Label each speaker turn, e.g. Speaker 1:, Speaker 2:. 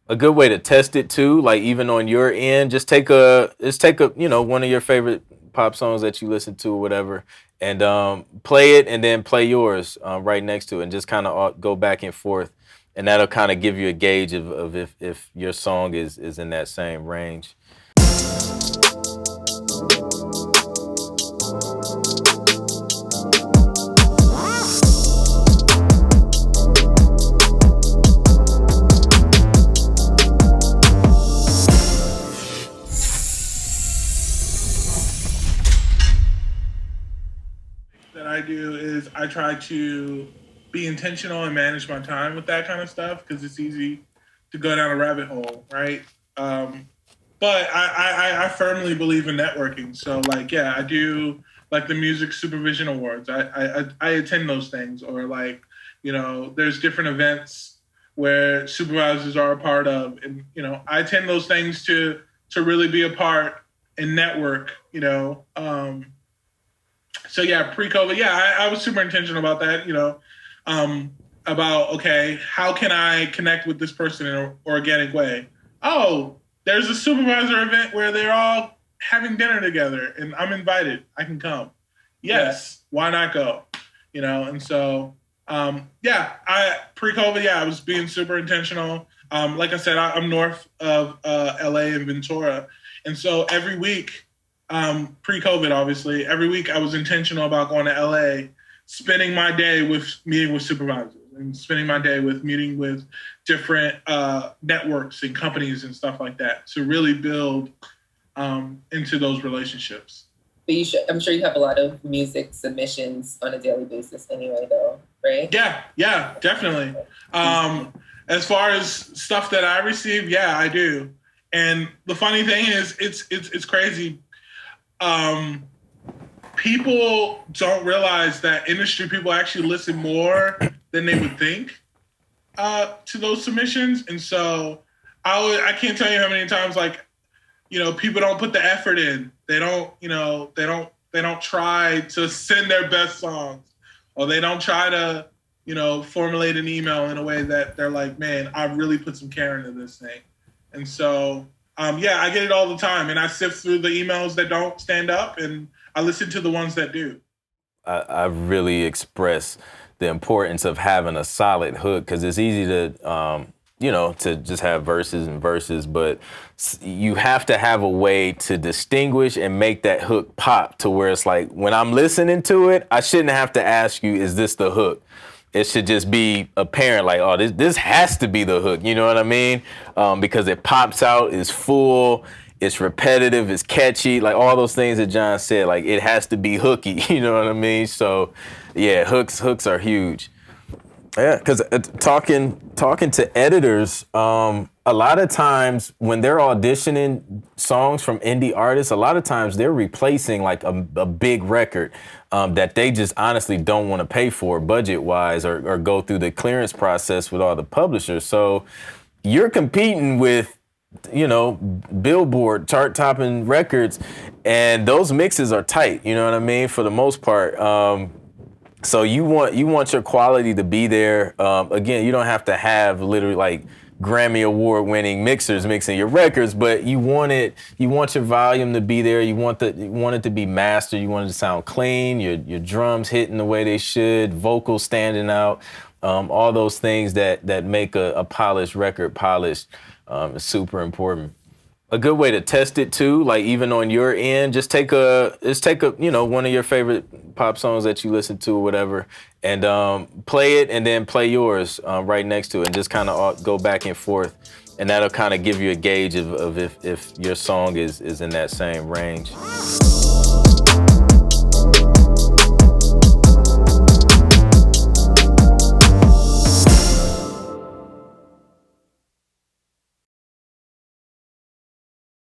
Speaker 1: A good way to test it too, like even on your end, just take a one of your favorite pop songs that you listen to or whatever, and play it, and then play yours right next to it, and just kind of go back and forth, and that'll kind of give you a gauge of if your song is in that same range.
Speaker 2: That I do is I try to be intentional and manage my time with that kind of stuff because it's easy to go down a rabbit hole, right? Um, but I firmly believe in networking. So like, yeah, I do like the music supervision awards. I attend those things, or like, there's different events where supervisors are a part of, and I attend those things to really be a part and network. So yeah, pre-COVID, yeah, I was super intentional about that. About okay, how can I connect with this person in an organic way? Oh, there's a supervisor event where they're all having dinner together, and I'm invited. I can come. Yes, why not go? And so yeah, I pre-COVID, yeah, I was being super intentional. Like I said, I'm north of LA and Ventura, and so every week pre-COVID, obviously, every week I was intentional about going to LA, spending my day with meeting with supervisors and spending my day with meeting with different networks and companies and stuff like that to really build into those relationships.
Speaker 3: But I'm sure you have a lot of music submissions on a daily basis anyway, though, right?
Speaker 2: Yeah, definitely. As far as stuff that I receive, yeah, I do. And the funny thing is, it's crazy. People don't realize that industry people actually listen more than they would think to those submissions, and so I can't tell you how many times people don't put the effort in. They don't they don't try to send their best songs, or they don't try to formulate an email in a way that they're like, man, I really put some care into this thing, and so. Yeah, I get it all the time, and I sift through the emails that don't stand up, and I listen to the ones that do.
Speaker 1: I really express the importance of having a solid hook, because it's easy to just have verses and verses, but you have to have a way to distinguish and make that hook pop to where it's like, when I'm listening to it, I shouldn't have to ask you, is this the hook? It should just be apparent, like, oh, this has to be the hook. You know what I mean? Because it pops out, it's full, it's repetitive, it's catchy, like all those things that John said. Like, it has to be hooky. You know what I mean? So, yeah, hooks are huge. Yeah, because talking to editors, a lot of times when they're auditioning songs from indie artists, a lot of times they're replacing like a big record that they just honestly don't want to pay for budget wise, or go through the clearance process with all the publishers. So you're competing with Billboard chart topping records, and those mixes are tight. You know what I mean? For the most part. So you want your quality to be there. Again, you don't have to have literally like Grammy Award winning mixers mixing your records, but you want your volume to be there. You want it to be mastered. You want it to sound clean. Your drums hitting the way they should, vocals standing out. All those things that make a polished record polished is super important. A good way to test it too, like even on your end, just take a one of your favorite pop songs that you listen to or whatever, and play it, and then play yours right next to it, and just kind of go back and forth, and that'll kind of give you a gauge of if your song is in that same range.